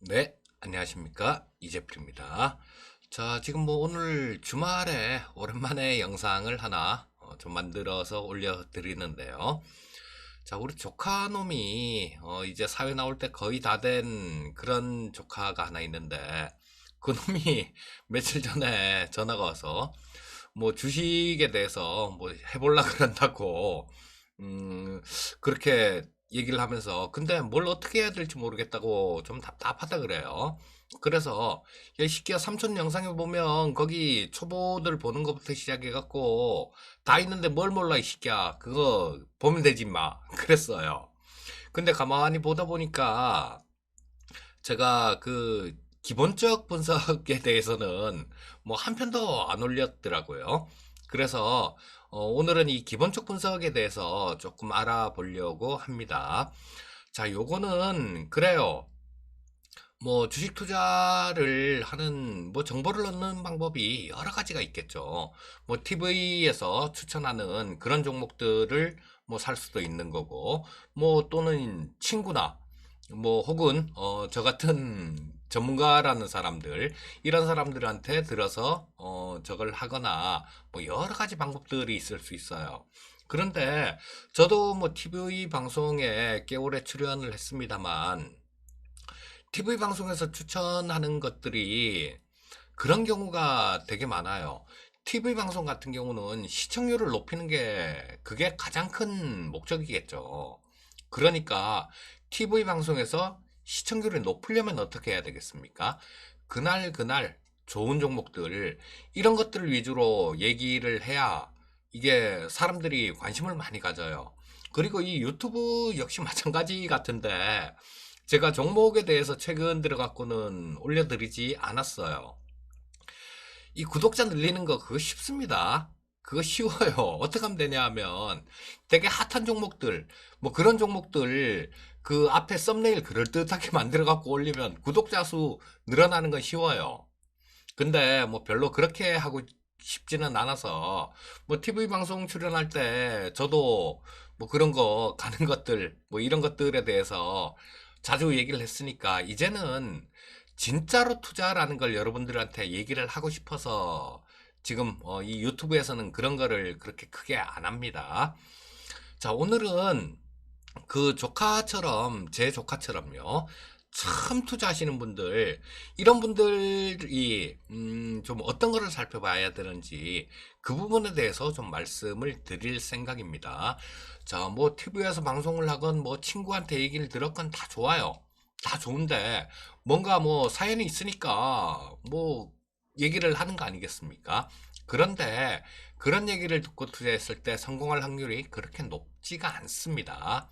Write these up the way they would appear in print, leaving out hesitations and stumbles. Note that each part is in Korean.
네, 안녕하십니까. 이재필입니다. 자, 지금 뭐 오늘 주말에 오랜만에 영상을 하나 좀 만들어서 올려드리는데요. 자, 우리 조카놈이 이제 사회 나올 때 거의 다 된 그런 조카가 하나 있는데 그 놈이 며칠 전에 전화가 와서 뭐 주식에 대해서 뭐 해볼라 그런다고 음, 그렇게 얘기를 하면서 근데 뭘 어떻게 해야 될지 모르겠다고 좀 답답하다 그래요. 그래서 야, 이 새끼야 삼촌 영상에 보면 거기 초보들 보는 것부터 시작해갖고 다 있는데 뭘 몰라 이 새끼야 그거 보면 되지 마 그랬어요. 근데 가만히 보다 보니까 제가 그 기본적 분석에 대해서는 뭐 한 편도 안 올렸더라고요. 그래서 오늘은 이 기본적 분석에 대해서 조금 알아보려고 합니다. 자, 요거는 그래요. 뭐 주식 투자를 하는 뭐 정보를 얻는 방법이 여러 가지가 있겠죠. 뭐 TV에서 추천하는 그런 종목들을 뭐 살 수도 있는 거고, 뭐 또는 친구나 뭐 혹은 저 같은 전문가라는 사람들 이런 사람들한테 들어서 저걸 하거나 뭐 여러 가지 방법들이 있을 수 있어요. 그런데 저도 뭐 TV 방송에 꽤 오래 출연을 했습니다만 TV 방송에서 추천하는 것들이 그런 경우가 되게 많아요. TV 방송 같은 경우는 시청률을 높이는 게 그게 가장 큰 목적이겠죠. 그러니까 TV 방송에서 시청률이 높으려면 어떻게 해야 되겠습니까? 그날 그날 좋은 종목들 이런 것들을 위주로 얘기를 해야 이게 사람들이 관심을 많이 가져요. 그리고 이 유튜브 역시 마찬가지 같은데 제가 종목에 대해서 최근 들어갖고는 올려드리지 않았어요. 이 구독자 늘리는 거 그거 쉽습니다. 그거 쉬워요. 어떻게 하면 되냐 하면 되게 핫한 종목들, 뭐 그런 종목들 그 앞에 썸네일 그럴듯하게 만들어 갖고 올리면 구독자 수 늘어나는 건 쉬워요. 근데 뭐 별로 그렇게 하고 싶지는 않아서 뭐 TV 방송 출연할 때 저도 뭐 그런 거 가는 것들 뭐 이런 것들에 대해서 자주 얘기를 했으니까 이제는 진짜로 투자라는 걸 여러분들한테 얘기를 하고 싶어서 지금 이 유튜브에서는 그런 거를 그렇게 크게 안 합니다. 자, 오늘은 그 조카처럼 제 조카처럼요. 참 투자하시는 분들 이런 분들이 좀 어떤 거를 살펴봐야 되는지 그 부분에 대해서 좀 말씀을 드릴 생각입니다. 자, 뭐 TV에서 방송을 하건 뭐 친구한테 얘기를 들었건 다 좋아요. 다 좋은데 뭔가 뭐 사연이 있으니까 뭐 얘기를 하는 거 아니겠습니까? 그런데 그런 얘기를 듣고 투자했을 때 성공할 확률이 그렇게 높지가 않습니다.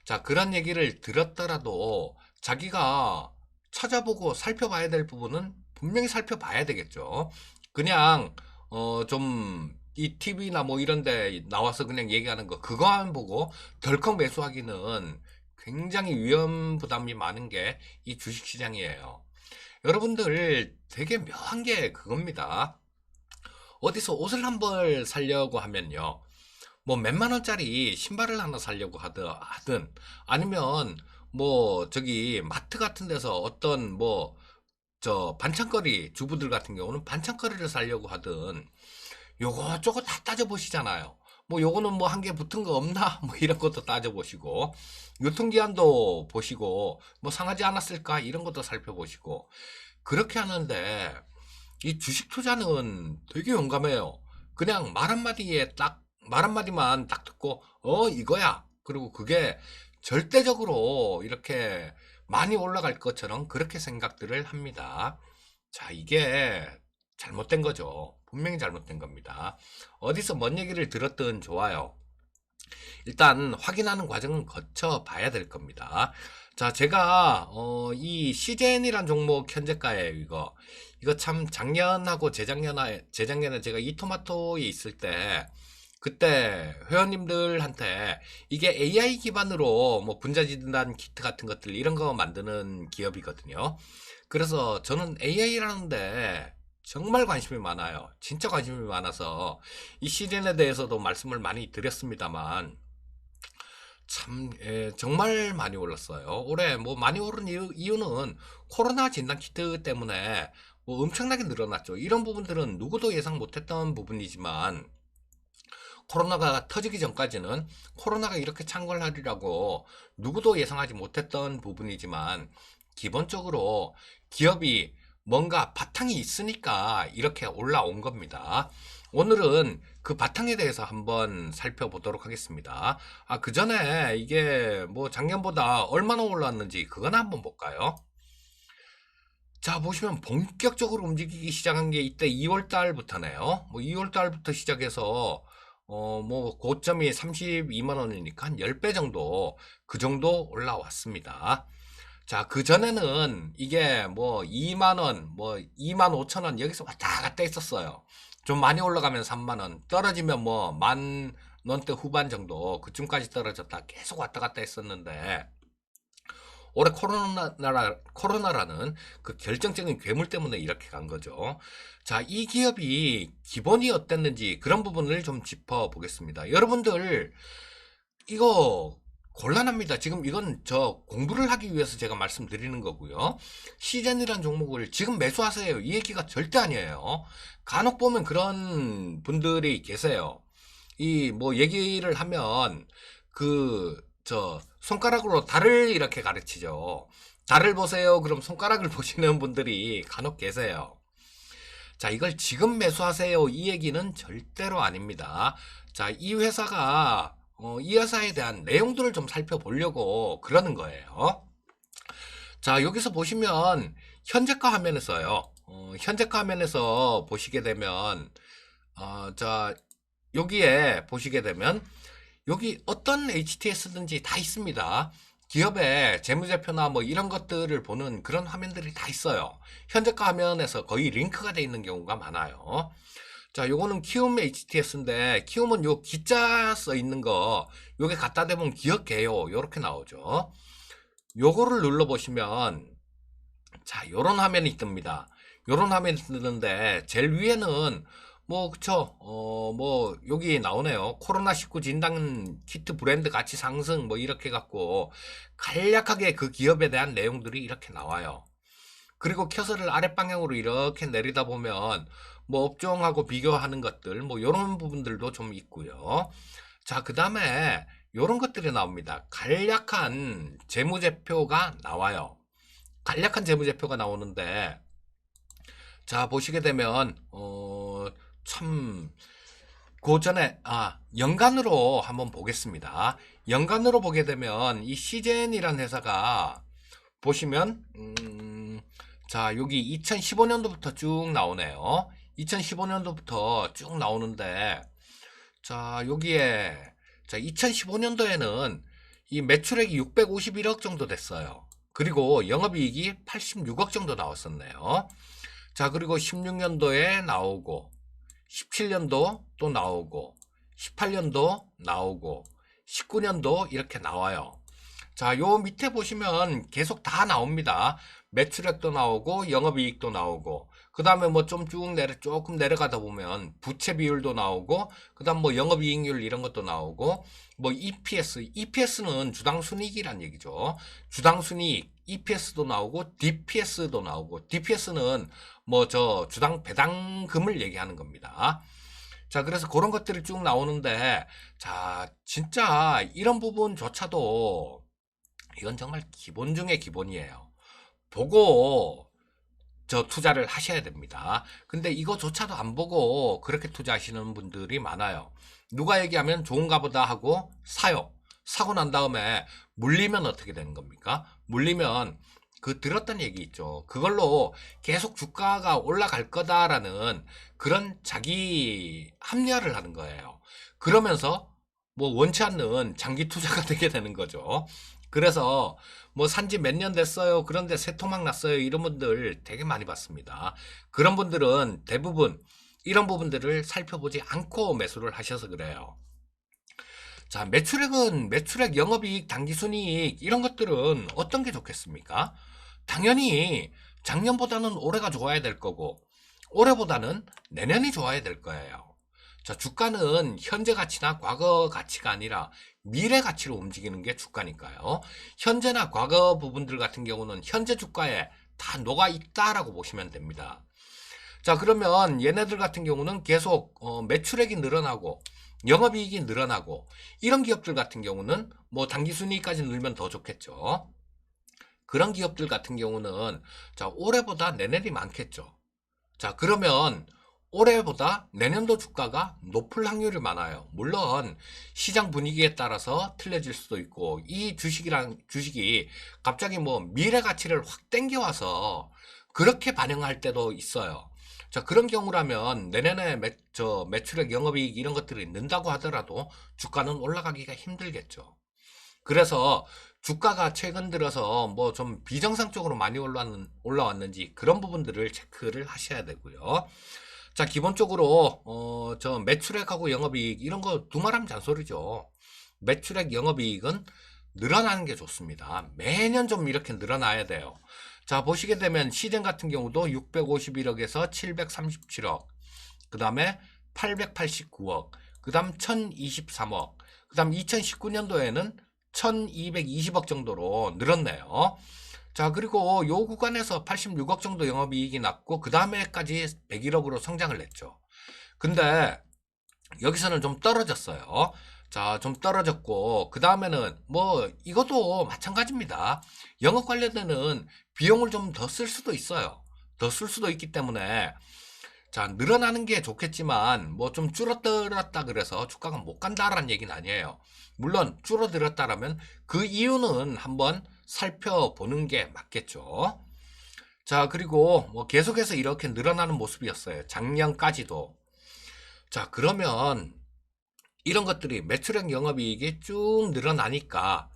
자, 그런 얘기를 들었더라도 자기가 찾아보고 살펴봐야 될 부분은 분명히 살펴봐야 되겠죠. 그냥 좀 이 TV나 뭐 이런 데 나와서 그냥 얘기하는 거 그거만 보고 덜컥 매수하기는 굉장히 위험 부담이 많은 게 이 주식시장이에요. 여러분들 되게 묘한 게 그겁니다. 어디서 옷을 한 벌 사려고 하면요. 뭐 몇만 원짜리 신발을 하나 사려고 하든 아니면 뭐 저기 마트 같은 데서 어떤 뭐 저 반찬거리 주부들 같은 경우는 반찬거리를 사려고 하든 요거 저거 다 따져보시잖아요. 뭐 요거는 뭐 한 개 붙은 거 없나 뭐 이런 것도 따져보시고 유통기한도 보시고 뭐 상하지 않았을까 이런 것도 살펴보시고 그렇게 하는데 이 주식 투자는 되게 용감해요. 그냥 말 한마디만 딱 듣고, 이거야. 그리고 그게 절대적으로 이렇게 많이 올라갈 것처럼 그렇게 생각들을 합니다. 자, 이게 잘못된 거죠. 분명히 잘못된 겁니다. 어디서 뭔 얘기를 들었든 좋아요. 일단 확인하는 과정은 거쳐 봐야 될 겁니다. 자, 제가 이 시젠이란 종목 현재가예요, 이거. 이거 참 작년하고 재작년에 제가 이토마토에 있을 때 그때 회원님들한테 이게 AI 기반으로 뭐 분자진단 키트 같은 것들 이런 거 만드는 기업이거든요. 그래서 저는 AI라는데 정말 관심이 많아요. 진짜 관심이 많아서 이 시즌에 대해서도 말씀을 많이 드렸습니다만 참, 정말 많이 올랐어요. 올해 뭐 많이 오른 이유는 코로나 진단 키트 때문에 뭐 엄청나게 늘어났죠. 이런 부분들은 누구도 예상 못했던 부분이지만 코로나가 터지기 전까지는 코로나가 이렇게 창궐하리라고 누구도 예상하지 못했던 부분이지만 기본적으로 기업이 뭔가 바탕이 있으니까 이렇게 올라온 겁니다. 오늘은 그 바탕에 대해서 한번 살펴보도록 하겠습니다. 그 전에 이게 뭐 작년보다 얼마나 올랐는지 그건 한번 볼까요? 자, 보시면 본격적으로 움직이기 시작한 게 이때 2월 달부터네요. 뭐 2월 달부터 시작해서 뭐 고점이 32만 원이니까 한 10배 정도 그 정도 올라왔습니다. 자, 그 전에는 이게 뭐 2만 원, 뭐 2만 5천 원 여기서 왔다 갔다 했었어요. 좀 많이 올라가면 3만 원, 떨어지면 뭐 만 원대 후반 정도 그쯤까지 떨어졌다 계속 왔다 갔다 했었는데 올해 코로나라는 그 결정적인 괴물 때문에 이렇게 간 거죠. 자, 이 기업이 기본이 어땠는지 그런 부분을 좀 짚어보겠습니다. 여러분들, 이거 곤란합니다. 지금 이건 저 공부를 하기 위해서 제가 말씀드리는 거고요. 시젠이라는 종목을 지금 매수하세요. 이 얘기가 절대 아니에요. 간혹 보면 그런 분들이 계세요. 이 뭐 얘기를 하면 손가락으로 달을 이렇게 가르치죠. 달을 보세요. 그럼 손가락을 보시는 분들이 간혹 계세요. 자, 이걸 지금 매수하세요. 이 얘기는 절대로 아닙니다. 자, 이 회사에 대한 내용들을 좀 살펴보려고 그러는 거예요. 자, 여기서 보시면 현재가 화면에서요. 현재가 화면에서 보시게 되면 자, 여기에 보시게 되면 여기 어떤 HTS든지 다 있습니다. 기업의 재무제표나 뭐 이런 것들을 보는 그런 화면들이 다 있어요. 현재가 화면에서 거의 링크가 되어 있는 경우가 많아요. 자, 요거는 키움 HTS인데 키움은 요 기자 써 있는 거 요게 갖다 대면 기억해요. 요렇게 나오죠. 요거를 눌러 보시면 자, 요런 화면이 뜹니다. 요런 화면이 뜨는데 제일 위에는 뭐 그쵸 뭐 여기 나오네요. 코로나19 진단 키트 브랜드 가치 상승 뭐 이렇게 갖고 간략하게 그 기업에 대한 내용들이 이렇게 나와요. 그리고 커서를 아랫방향으로 이렇게 내리다 보면 뭐 업종하고 비교하는 것들 뭐 이런 부분들도 좀 있고요. 자, 그 다음에 이런 것들이 나옵니다. 간략한 재무제표가 나와요. 간략한 재무제표가 나오는데 자, 보시게 되면 참 그 전에 연간으로 한번 보겠습니다. 연간으로 보게 되면 이 시젠이라는 회사가 보시면 자, 여기 2015년도부터 쭉 나오네요. 2015년도부터 쭉 나오는데 자, 여기에 자, 2015년도에는 이 매출액이 651억 정도 됐어요. 그리고 영업이익이 86억 정도 나왔었네요. 자, 그리고 16년도에 나오고 17년도 또 나오고 18년도 나오고 19년도 이렇게 나와요. 자, 요 밑에 보시면 계속 다 나옵니다. 매출액도 나오고 영업이익도 나오고 그 다음에 뭐 좀 조금 내려가다 보면 부채 비율도 나오고 그 다음 뭐 영업이익률 이런 것도 나오고 뭐 EPS는 주당순이익이란 얘기죠. 주당순이익 EPS도 나오고 DPS도 나오고 DPS는 뭐 주당 배당금을 얘기하는 겁니다. 자, 그래서 그런 것들이 쭉 나오는데 자, 진짜 이런 부분조차도 이건 정말 기본 중에 기본이에요. 보고 투자를 하셔야 됩니다. 근데 이거조차도 안 보고 그렇게 투자하시는 분들이 많아요. 누가 얘기하면 좋은가 보다 하고 사요. 사고 난 다음에 물리면 어떻게 되는 겁니까? 물리면 그 들었던 얘기 있죠. 그걸로 계속 주가가 올라갈 거다라는 그런 자기 합리화를 하는 거예요. 그러면서 뭐 원치 않는 장기 투자가 되게 되는 거죠. 그래서 뭐 산지 몇 년 됐어요. 그런데 새토막 났어요. 이런 분들 되게 많이 봤습니다. 그런 분들은 대부분 이런 부분들을 살펴보지 않고 매수를 하셔서 그래요. 자, 매출액, 영업이익, 당기순이익 이런 것들은 어떤 게 좋겠습니까? 당연히 작년보다는 올해가 좋아야 될 거고 올해보다는 내년이 좋아야 될 거예요. 자, 주가는 현재 가치나 과거 가치가 아니라 미래 가치로 움직이는 게 주가니까요. 현재나 과거 부분들 같은 경우는 현재 주가에 다 녹아 있다라고 보시면 됩니다. 자, 그러면 얘네들 같은 경우는 계속 매출액이 늘어나고 영업이익이 늘어나고 이런 기업들 같은 경우는 뭐 당기순이익까지 늘면 더 좋겠죠. 그런 기업들 같은 경우는 자, 올해보다 내년이 많겠죠. 자, 그러면 올해보다 내년도 주가가 높을 확률이 많아요. 물론 시장 분위기에 따라서 틀려질 수도 있고 이 주식이 갑자기 뭐 미래 가치를 확 땡겨와서 그렇게 반영할 때도 있어요. 자, 그런 경우라면 내년에 매출액, 영업이익 이런 것들이 는다고 하더라도 주가는 올라가기가 힘들겠죠. 그래서 주가가 최근 들어서 뭐 좀 비정상적으로 많이 올라왔는지 그런 부분들을 체크를 하셔야 되고요. 자, 기본적으로 저 매출액하고 영업이익 이런 거 두말하면 잔소리죠. 매출액, 영업이익은 늘어나는 게 좋습니다. 매년 좀 이렇게 늘어나야 돼요. 자, 보시게 되면 시즌 같은 경우도 651억에서 737억, 그 다음에 889억, 그 다음 1023억, 그 다음 2019년도에는 1220억 정도로 늘었네요. 자, 그리고 요 구간에서 86억 정도 영업이익이 났고 그 다음에까지 101억으로 성장을 했죠. 근데 여기서는 좀 떨어졌어요. 자, 좀 떨어졌고 그 다음에는 뭐 이것도 마찬가지입니다. 영업 관련되는 비용을 좀 더 쓸 수도 있어요. 더 쓸 수도 있기 때문에 자, 늘어나는 게 좋겠지만 뭐 좀 줄어들었다 그래서 주가가 못 간다라는 얘기는 아니에요. 물론 줄어들었다라면 그 이유는 한번 살펴보는 게 맞겠죠. 자, 그리고 뭐 계속해서 이렇게 늘어나는 모습이었어요. 작년까지도. 자, 그러면 이런 것들이 매출액, 영업이익이 쭉 늘어나니까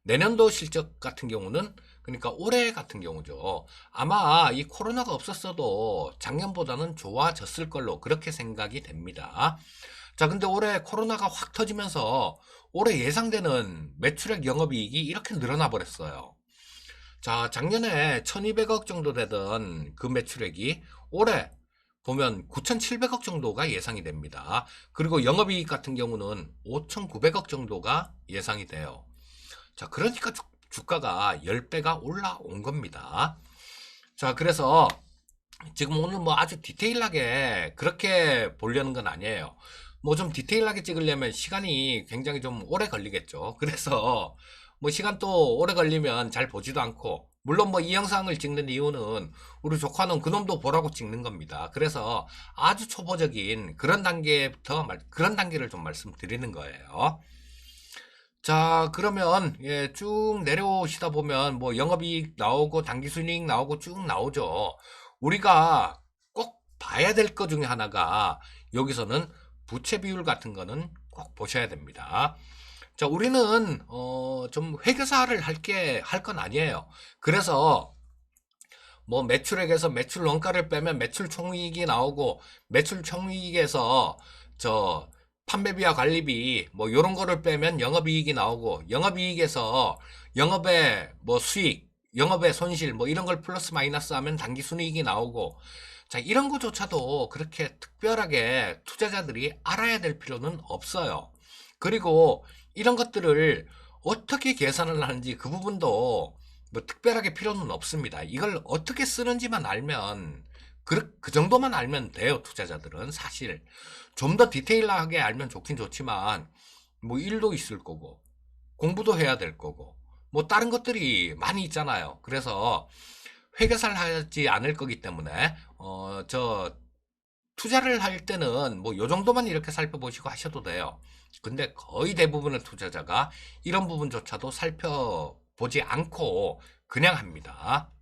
내년도 실적 같은 경우는 그러니까 올해 같은 경우죠. 아마 이 코로나가 없었어도 작년보다는 좋아졌을 걸로 그렇게 생각이 됩니다. 자, 근데 올해 코로나가 확 터지면서 올해 예상되는 매출액, 영업이익이 이렇게 늘어나 버렸어요. 자, 작년에 1200억 정도 되던 그 매출액이 올해 보면 9700억 정도가 예상이 됩니다. 그리고 영업이익 같은 경우는 5900억 정도가 예상이 돼요. 자, 그러니까 주가가 10배가 올라온 겁니다. 자, 그래서 지금 오늘 뭐 아주 디테일하게 그렇게 보려는 건 아니에요. 뭐 좀 디테일하게 찍으려면 시간이 굉장히 좀 오래 걸리겠죠. 그래서 뭐 시간 또 오래 걸리면 잘 보지도 않고, 물론 뭐 이 영상을 찍는 이유는 우리 조카는 그놈도 보라고 찍는 겁니다. 그래서 아주 초보적인 그런 그런 단계를 좀 말씀드리는 거예요. 자, 그러면 예, 쭉 내려오시다 보면 뭐 영업이익 나오고 당기순이익 나오고 쭉 나오죠. 우리가 꼭 봐야 될 것 중에 하나가 여기서는 부채 비율 같은 거는 꼭 보셔야 됩니다. 자, 우리는 좀 회계사를 할 건 아니에요. 그래서 뭐 매출액에서 매출 원가를 빼면 매출 총이익이 나오고 매출 총이익에서 저 판매비와 관리비 뭐 요런 거를 빼면 영업이익이 나오고 영업이익에서 영업의 뭐 수익, 영업의 손실 뭐 이런 걸 플러스 마이너스 하면 당기순이익이 나오고, 자, 이런 거조차도 그렇게 특별하게 투자자들이 알아야 될 필요는 없어요. 그리고 이런 것들을 어떻게 계산을 하는지 그 부분도 뭐 특별하게 필요는 없습니다. 이걸 어떻게 쓰는지만 알면 그 정도만 알면 돼요. 투자자들은 사실 좀 더 디테일하게 알면 좋긴 좋지만 뭐 일도 있을 거고 공부도 해야 될 거고 뭐 다른 것들이 많이 있잖아요. 그래서 회계사를 하지 않을 거기 때문에 저 투자를 할 때는 뭐 요 정도만 이렇게 살펴보시고 하셔도 돼요. 근데 거의 대부분의 투자자가 이런 부분조차도 살펴보지 않고 그냥 합니다.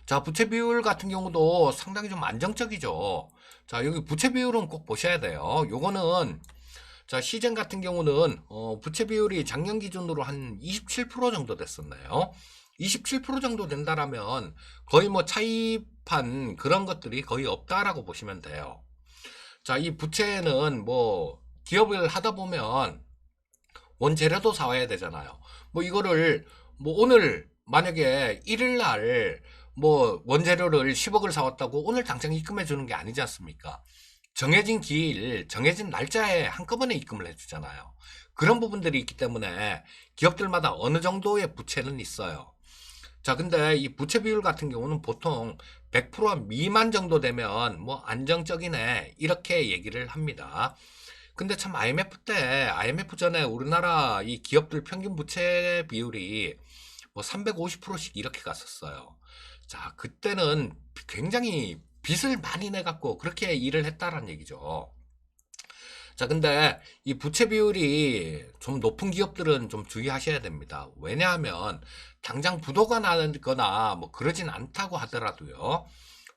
자, 부채 비율 같은 경우도 상당히 좀 안정적이죠. 자, 여기 부채 비율은 꼭 보셔야 돼요. 요거는 자, 시즌 같은 경우는 부채 비율이 작년 기준으로 한 27% 정도 됐었나요? 27% 정도 된다라면 거의 뭐 차입한 그런 것들이 거의 없다라고 보시면 돼요. 자, 이 부채는 뭐 기업을 하다 보면 원재료도 사와야 되잖아요. 뭐 이거를 뭐 오늘 만약에 1일 날 뭐 원재료를 10억을 사왔다고 오늘 당장 입금해 주는 게 아니지 않습니까? 정해진 기일, 정해진 날짜에 한꺼번에 입금을 해주잖아요. 그런 부분들이 있기 때문에 기업들마다 어느 정도의 부채는 있어요. 자, 근데 이 부채 비율 같은 경우는 보통 100% 미만 정도 되면 뭐 안정적이네, 이렇게 얘기를 합니다. 근데 참 IMF 전에 우리나라 이 기업들 평균 부채 비율이 뭐 350%씩 이렇게 갔었어요. 자, 그때는 굉장히 빚을 많이 내갖고 그렇게 일을 했다라는 얘기죠. 자, 근데 이 부채 비율이 좀 높은 기업들은 좀 주의하셔야 됩니다. 왜냐하면 당장 부도가 나거나 뭐 그러진 않다고 하더라도요.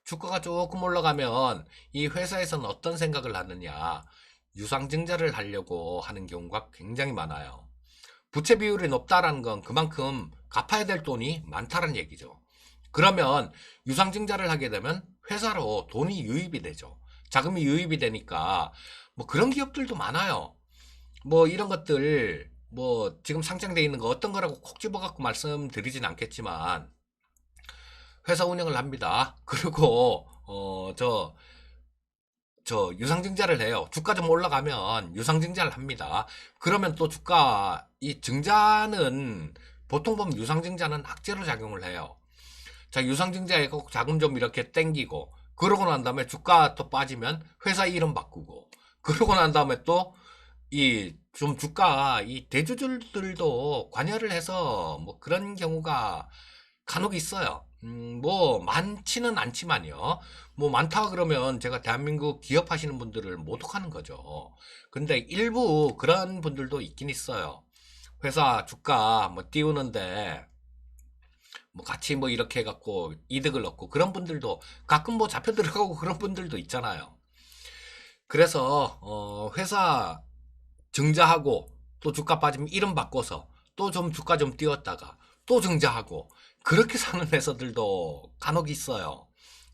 주가가 조금 올라가면 이 회사에서는 어떤 생각을 하느냐. 유상증자를 하려고 하는 경우가 굉장히 많아요. 부채 비율이 높다라는 건 그만큼 갚아야 될 돈이 많다는 얘기죠. 그러면 유상증자를 하게 되면 회사로 돈이 유입이 되죠. 자금이 유입이 되니까 뭐 그런 기업들도 많아요. 뭐 이런 것들 뭐 지금 상장되어 있는 거 어떤 거라고 콕 집어갖고 말씀드리진 않겠지만 회사 운영을 합니다. 그리고 저 유상증자를 해요. 주가 좀 올라가면 유상증자를 합니다. 그러면 또 주가 이 증자는 보통 보면 유상증자는 악재로 작용을 해요. 자, 유상증자에 자금 좀 이렇게 땡기고 그러고 난 다음에 주가 또 빠지면 회사 이름 바꾸고 그러고 난 다음에 또 이 좀 주가 이 대주주들도 관여를 해서 뭐 그런 경우가 간혹 있어요. 뭐 많지는 않지만요. 뭐 많다 그러면 제가 대한민국 기업 하시는 분들을 모독하는 거죠. 근데 일부 그런 분들도 있긴 있어요. 회사 주가 뭐 띄우는데 뭐 같이 뭐 이렇게 해갖고 이득을 얻고 그런 분들도 가끔 뭐 잡혀 들어가고 그런 분들도 있잖아요. 그래서 회사 증자하고 또 주가 빠지면 이름 바꿔서 또 좀 주가 좀 띄웠다가 또 증자하고 그렇게 사는 회사들도 간혹 있어요.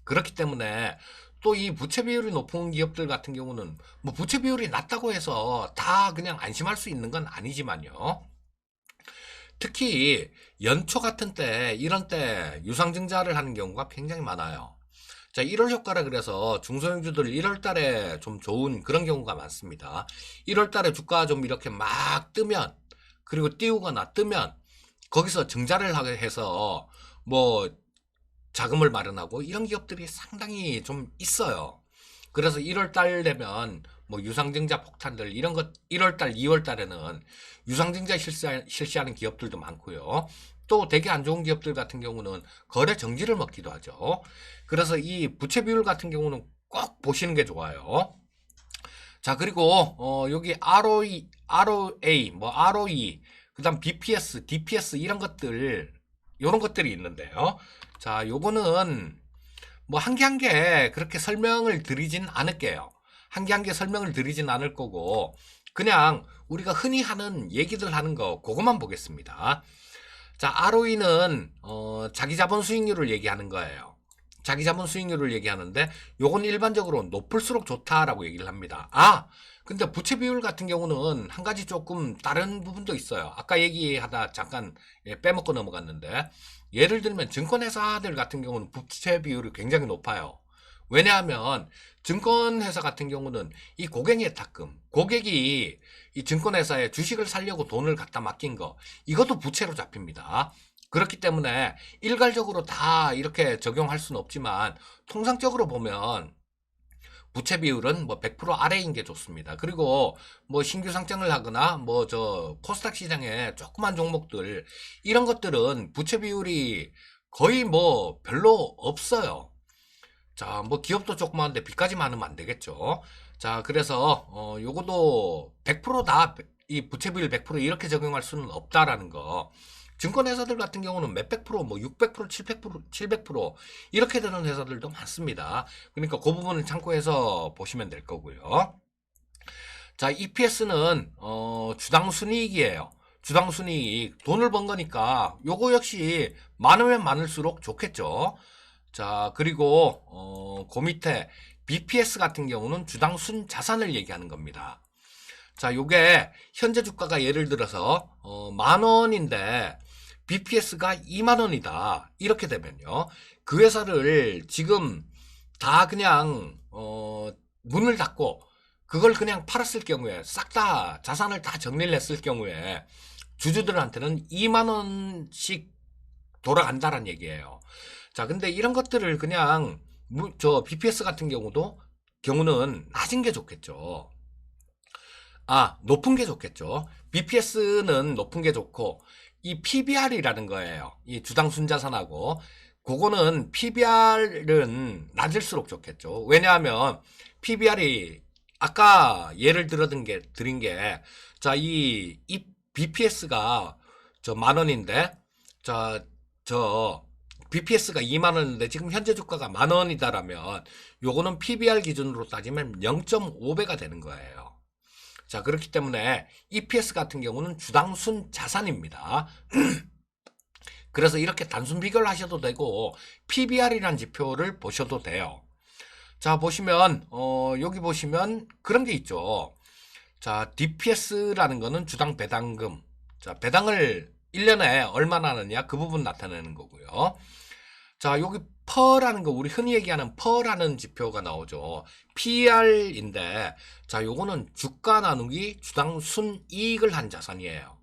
그렇기 때문에 또 이 부채 비율이 높은 기업들 같은 경우는 뭐 부채 비율이 낮다고 해서 다 그냥 안심할 수 있는 건 아니지만요. 특히 연초 같은 때 이런 때 유상증자를 하는 경우가 굉장히 많아요. 자, 1월 효과라 그래서 중소형주들 1월 달에 좀 좋은 그런 경우가 많습니다. 1월 달에 주가 좀 이렇게 막 뜨면 그리고 띄우거나 뜨면 거기서 증자를 하게 해서 뭐 자금을 마련하고 이런 기업들이 상당히 좀 있어요. 그래서 1월 달 되면 뭐 유상증자 폭탄들 이런 것 1월 달, 2월 달에는 유상증자 실시하는 기업들도 많고요. 또 되게 안 좋은 기업들 같은 경우는 거래 정지를 먹기도 하죠. 그래서 이 부채 비율 같은 경우는 꼭 보시는 게 좋아요. 자, 그리고 여기 ROA, 뭐 ROE, 그다음 BPS, DPS 이런 것들 이런 것들이 있는데요. 자, 요거는 뭐 한 개 한 개 그렇게 설명을 드리진 않을게요. 한 개 한 개 설명을 드리진 않을 거고 그냥 우리가 흔히 하는 얘기들 하는 거 그것만 보겠습니다. 자, ROE는 자기 자본 수익률을 얘기하는 거예요. 자기 자본 수익률을 얘기하는데 요건 일반적으로 높을수록 좋다라고 얘기를 합니다. 아, 근데 부채 비율 같은 경우는 한 가지 조금 다른 부분도 있어요. 아까 얘기하다 잠깐 빼먹고 넘어갔는데 예를 들면 증권회사들 같은 경우는 부채 비율이 굉장히 높아요. 왜냐하면 증권회사 같은 경우는 이 고객의 예탁금, 고객이 이 증권회사에 주식을 살려고 돈을 갖다 맡긴 거, 이것도 부채로 잡힙니다. 그렇기 때문에 일괄적으로 다 이렇게 적용할 수는 없지만 통상적으로 보면 부채 비율은 뭐 100% 아래인 게 좋습니다. 그리고 뭐 신규 상장을 하거나 뭐 저 코스닥 시장에 조그만 종목들 이런 것들은 부채 비율이 거의 뭐 별로 없어요. 자, 뭐 기업도 조그만한데 빚까지 많으면 안 되겠죠. 자, 그래서 요거도 100%다 이 부채 비율 100% 이렇게 적용할 수는 없다라는 거. 증권회사들 같은 경우는 몇백 프로, 뭐 600%, 700% 이렇게 되는 회사들도 많습니다. 그러니까 그 부분을 참고해서 보시면 될 거고요. 자, EPS는 주당 순이익이에요. 주당 순이익 돈을 번 거니까 요거 역시 많으면 많을수록 좋겠죠. 자, 그리고 그 밑에 BPS 같은 경우는 주당 순 자산을 얘기하는 겁니다. 자, 요게 현재 주가가 예를 들어서 10,000원인데 BPS가 20,000원이다. 이렇게 되면요. 그 회사를 지금 다 그냥 문을 닫고 그걸 그냥 팔았을 경우에 싹 다 자산을 다 정리를 했을 경우에 주주들한테는 2만 원씩 돌아간다는 얘기예요. 자, 근데 이런 것들을 그냥 저 BPS 같은 경우는 낮은 게 좋겠죠. 높은 게 좋겠죠. BPS는 높은 게 좋고 이 PBR이라는 거예요. 이 주당 순자산하고 그거는 PBR은 낮을수록 좋겠죠. 왜냐하면 PBR이 아까 예를 드린 게 자, 이 BPS가 저 만 원인데 저 BPS가 2만 원인데 지금 현재 주가가 만 원이다라면 요거는 PBR 기준으로 따지면 0.5배가 되는 거예요. 자, 그렇기 때문에 EPS 같은 경우는 주당 순 자산입니다. 그래서 이렇게 단순 비교를 하셔도 되고 PBR이라는 지표를 보셔도 돼요. 자, 보시면 여기 보시면 그런 게 있죠. 자, DPS라는 거는 주당 배당금. 자, 배당을 1년에 얼마나 하느냐 그 부분 나타내는 거고요. 자, 여기 퍼라는 거 우리 흔히 얘기하는 퍼라는 지표가 나오죠. PR인데 자, 요거는 주가 나누기 주당 순이익을 한 자산이에요.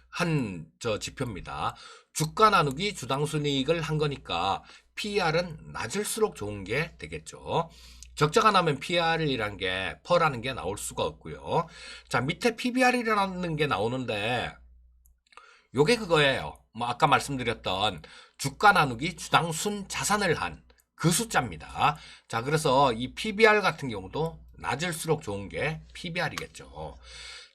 한 저 지표입니다. 주가 나누기 주당 순이익을 한 거니까 PR은 낮을수록 좋은 게 되겠죠. 적자가 나면 PR이라는 게 퍼라는 게 나올 수가 없고요. 자, 밑에 PBR이라는 게 나오는데 요게 그거예요. 뭐 아까 말씀드렸던 주가 나누기 주당 순 자산을 한 그 숫자입니다. 자, 그래서 이 PBR 같은 경우도 낮을수록 좋은 게 PBR이겠죠.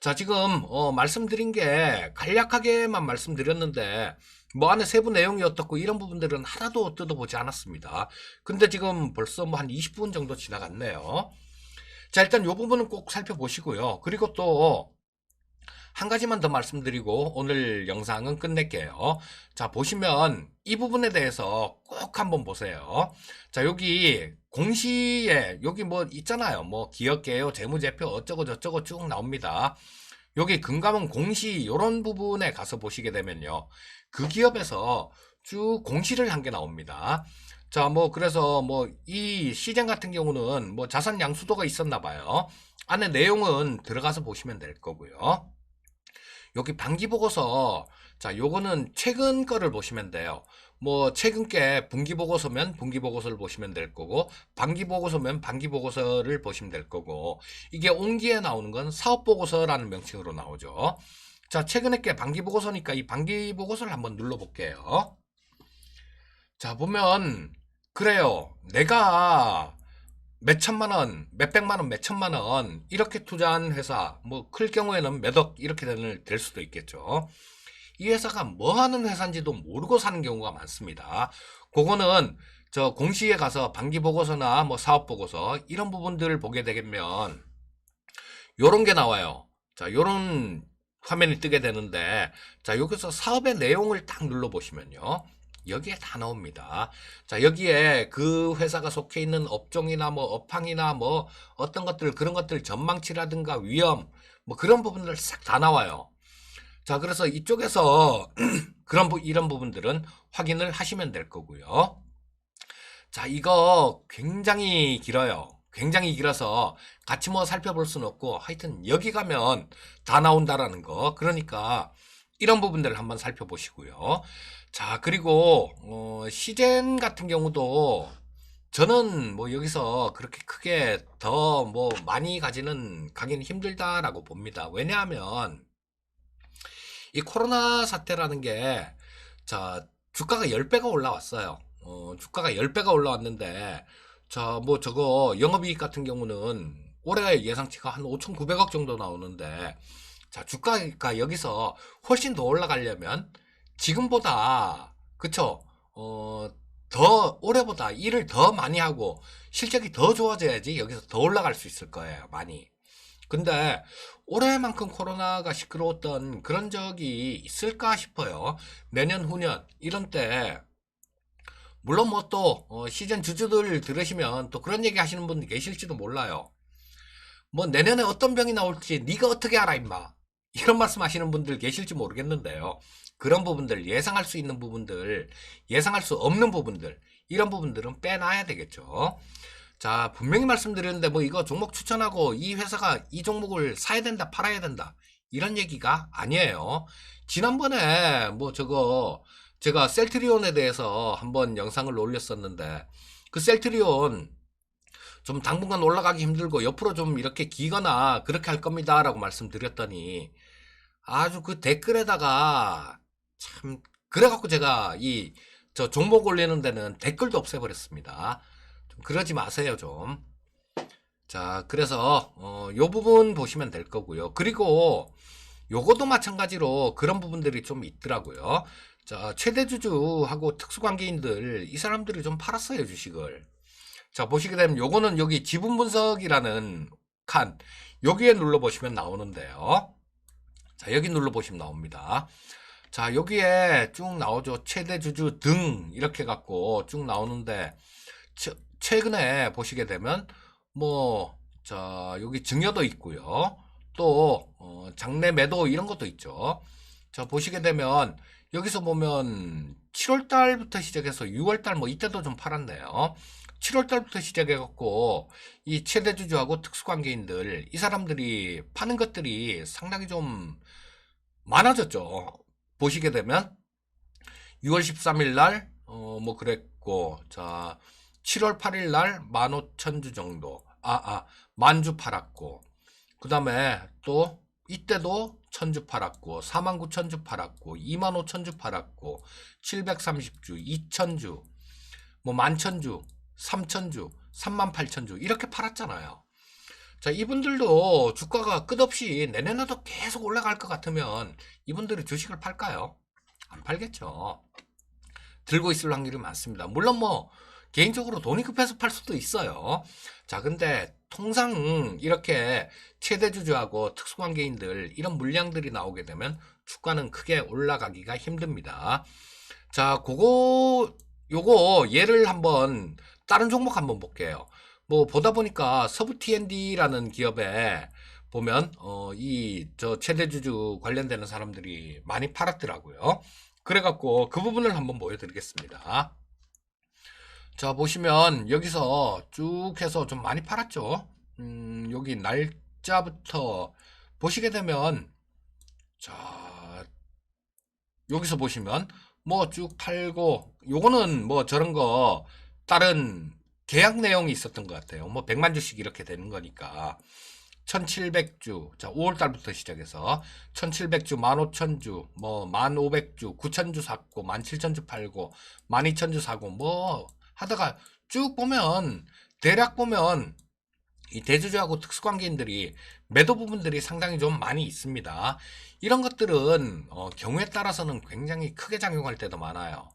자, 지금 말씀드린 게 간략하게만 말씀드렸는데 뭐 안에 세부 내용이 어떻고 이런 부분들은 하나도 뜯어보지 않았습니다. 근데 지금 벌써 뭐 한 20분 정도 지나갔네요. 자, 일단 이 부분은 꼭 살펴보시고요. 그리고 또 한 가지만 더 말씀드리고 오늘 영상은 끝낼게요. 자, 보시면 이 부분에 대해서 꼭 한번 보세요. 자, 여기 공시에 여기 뭐 있잖아요. 뭐 기업계요, 재무제표 어쩌고 저쩌고 쭉 나옵니다. 여기 금감원 공시 이런 부분에 가서 보시게 되면요. 그 기업에서 쭉 공시를 한 게 나옵니다. 자, 뭐 그래서 뭐 이 시장 같은 경우는 뭐 자산 양수도가 있었나 봐요. 안에 내용은 들어가서 보시면 될 거고요. 여기 반기보고서 자, 요거는 최근 거를 보시면 돼요. 뭐 최근 게 분기보고서면 분기보고서를 보시면 될 거고 반기보고서면 반기보고서를 보시면 될 거고 이게 온기에 나오는 건 사업보고서라는 명칭으로 나오죠. 자, 최근에 게 반기보고서니까 이 반기보고서를 한번 눌러볼게요. 자, 보면 그래요. 내가 몇 천만 원, 몇 백만 원, 몇 천만 원 이렇게 투자한 회사 뭐 클 경우에는 몇 억 이렇게 될 수도 있겠죠. 이 회사가 뭐 하는 회사인지도 모르고 사는 경우가 많습니다. 그거는 저 공시에 가서 반기보고서나 뭐 사업보고서 이런 부분들을 보게 되면 요런 게 나와요. 자, 요런 화면이 뜨게 되는데 자, 여기서 사업의 내용을 딱 눌러보시면요. 여기에 다 나옵니다. 자, 여기에 그 회사가 속해 있는 업종이나 뭐 업황이나 뭐 어떤 것들 그런 것들 전망치라든가 위험 뭐 그런 부분들 싹 다 나와요. 자, 그래서 이쪽에서 이런 부분들은 확인을 하시면 될 거고요. 자, 이거 굉장히 길어요. 굉장히 길어서 같이 뭐 살펴볼 수는 없고 하여튼 여기 가면 다 나온다라는 거. 그러니까 이런 부분들을 한번 살펴보시고요. 자, 그리고 시젠 같은 경우도 저는 뭐 여기서 그렇게 크게 더 뭐 많이 가기는 힘들다라고 봅니다. 왜냐하면 이 코로나 사태라는 게, 자, 주가가 10배가 올라왔어요. 주가가 10배가 올라왔는데, 자, 뭐 저거 영업이익 같은 경우는 올해 예상치가 한 5,900억 정도 나오는데, 자, 주가가 여기서 훨씬 더 올라가려면 지금보다, 그쵸? 올해보다 일을 더 많이 하고 실적이 더 좋아져야지 여기서 더 올라갈 수 있을 거예요, 많이. 근데 올해만큼 코로나가 시끄러웠던 그런 적이 있을까 싶어요. 내년 후년 이런 때 물론 뭐 또 시즌 주주들 들으시면 또 그런 얘기 하시는 분들 계실지도 몰라요. 뭐 내년에 어떤 병이 나올지 네가 어떻게 알아 임마 이런 말씀 하시는 분들 계실지 모르겠는데요. 그런 부분들 예상할 수 있는 부분들 예상할 수 없는 부분들 이런 부분들은 빼놔야 되겠죠. 자, 분명히 말씀드렸는데 뭐 이거 종목 추천하고 이 회사가 이 종목을 사야 된다, 팔아야 된다. 이런 얘기가 아니에요. 지난번에 뭐 저거 제가 셀트리온에 대해서 한번 영상을 올렸었는데 그 셀트리온 좀 당분간 올라가기 힘들고 옆으로 좀 이렇게 기거나 그렇게 할 겁니다 라고 말씀드렸더니 아주 그 댓글에다가 참 그래갖고 제가 이 저 종목 올리는 데는 댓글도 없애버렸습니다. 좀 그러지 마세요 좀. 자, 그래서 요 부분 보시면 될 거고요. 그리고 요것도 마찬가지로 그런 부분들이 좀 있더라고요. 자, 최대주주하고 특수관계인들 이 사람들이 좀 팔았어요 주식을. 자, 보시게 되면 요거는 여기 지분 분석이라는 칸 여기에 눌러보시면 나오는데요. 자, 여기 눌러보시면 나옵니다. 자, 여기에 쭉 나오죠. 최대주주 등 이렇게 갖고 쭉 나오는데 최근에 보시게 되면 뭐 자, 여기 증여도 있고요. 또 장내 매도 이런 것도 있죠. 자, 보시게 되면 여기서 보면 7월 달부터 시작해서 6월 달 뭐 이때도 좀 팔았네요. 7월 달부터 시작해 갖고 이 최대주주하고 특수관계인들 이 사람들이 파는 것들이 상당히 좀 많아졌죠. 보시게 되면 6월 13일 날 뭐 그랬고 자 7월 8일 날 15,000주 정도 10,000주 팔았고 그 다음에 또 이때도 1,000주 팔았고 49,000주 팔았고 25,000주 팔았고 730주 2,000주 뭐 11,000주 3,000주 38,000주 이렇게 팔았잖아요. 자, 이분들도 주가가 끝없이 내년에도 계속 올라갈 것 같으면 이분들이 주식을 팔까요? 안 팔겠죠. 들고 있을 확률이 많습니다. 물론 뭐 개인적으로 돈이 급해서 팔 수도 있어요. 자, 근데 통상 이렇게 최대주주하고 특수관계인들 이런 물량들이 나오게 되면 주가는 크게 올라가기가 힘듭니다. 자, 요거 예를 한번 다른 종목 한번 볼게요. 뭐 보다 보니까 서부 T&D라는 기업에 보면 이 저 최대주주 관련되는 사람들이 많이 팔았더라고요. 그래갖고 그 부분을 한번 보여드리겠습니다. 자, 보시면 여기서 쭉 해서 좀 많이 팔았죠. 여기 날짜부터 보시게 되면 자, 여기서 보시면 뭐 쭉 팔고 요거는 뭐 저런 거 다른 계약 내용이 있었던 것 같아요. 뭐 100만 주씩 이렇게 되는 거니까 1700주 자 5월 달부터 시작해서 1700주 15,000주 뭐 1500주 9,000주 샀고 17,000주 팔고 12,000주 사고 뭐 하다가 쭉 보면 대략 보면 이 대주주하고 특수관계인들이 매도 부분들이 상당히 좀 많이 있습니다. 이런 것들은 경우에 따라서는 굉장히 크게 작용할 때도 많아요.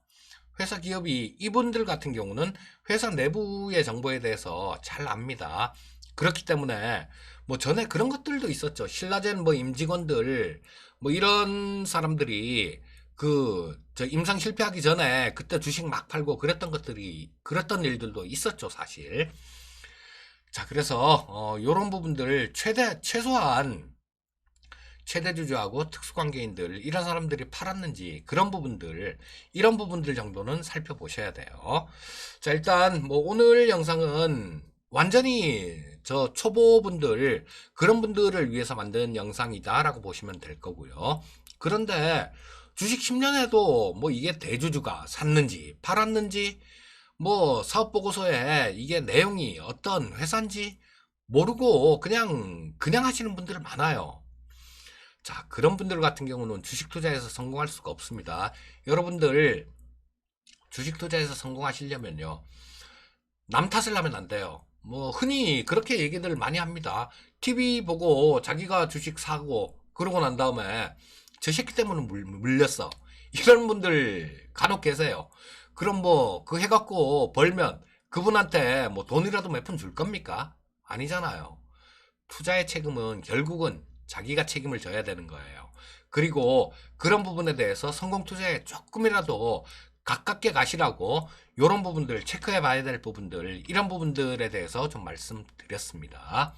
회사 기업이 이분들 같은 경우는 회사 내부의 정보에 대해서 잘 압니다. 그렇기 때문에 뭐 전에 그런 것들도 있었죠. 신라젠 뭐 임직원들 뭐 이런 사람들이 그 저 임상 실패하기 전에 그때 주식 막 팔고 그랬던 일들도 있었죠, 사실. 자, 그래서 요런 부분들 최소한 최대주주하고 특수관계인들 이런 사람들이 팔았는지 이런 부분들 정도는 살펴보셔야 돼요. 자, 일단 뭐 오늘 영상은 완전히 저 초보분들 그런 분들을 위해서 만든 영상이다 라고 보시면 될 거고요. 그런데 주식 10년에도 뭐 이게 대주주가 샀는지 팔았는지 뭐 사업보고서에 이게 내용이 어떤 회사인지 모르고 그냥 하시는 분들 많아요. 자, 그런 분들 같은 경우는 주식 투자에서 성공할 수가 없습니다. 여러분들 주식 투자에서 성공하시려면요, 남 탓을 하면 안 돼요. 뭐 흔히 그렇게 얘기들 많이 합니다. TV 보고 자기가 주식 사고 그러고 난 다음에 저 새끼 때문에 물렸어, 이런 분들 간혹 계세요. 그럼 뭐 그 해갖고 벌면 그분한테 뭐 돈이라도 몇 푼 줄 겁니까? 아니잖아요. 투자의 책임은 결국은 자기가 책임을 져야 되는 거예요. 그리고 그런 부분에 대해서 성공 투자에 조금이라도 가깝게 가시라고 이런 부분들 체크해 봐야 될 부분들 이런 부분들에 대해서 좀 말씀드렸습니다.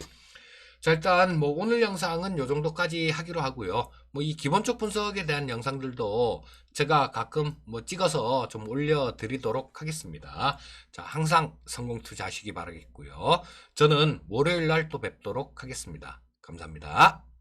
자, 일단 뭐 오늘 영상은 요 정도까지 하기로 하고요. 뭐 이 기본적 분석에 대한 영상들도 제가 가끔 뭐 찍어서 좀 올려드리도록 하겠습니다. 자, 항상 성공 투자하시기 바라겠고요. 저는 월요일 날 또 뵙도록 하겠습니다. 감사합니다.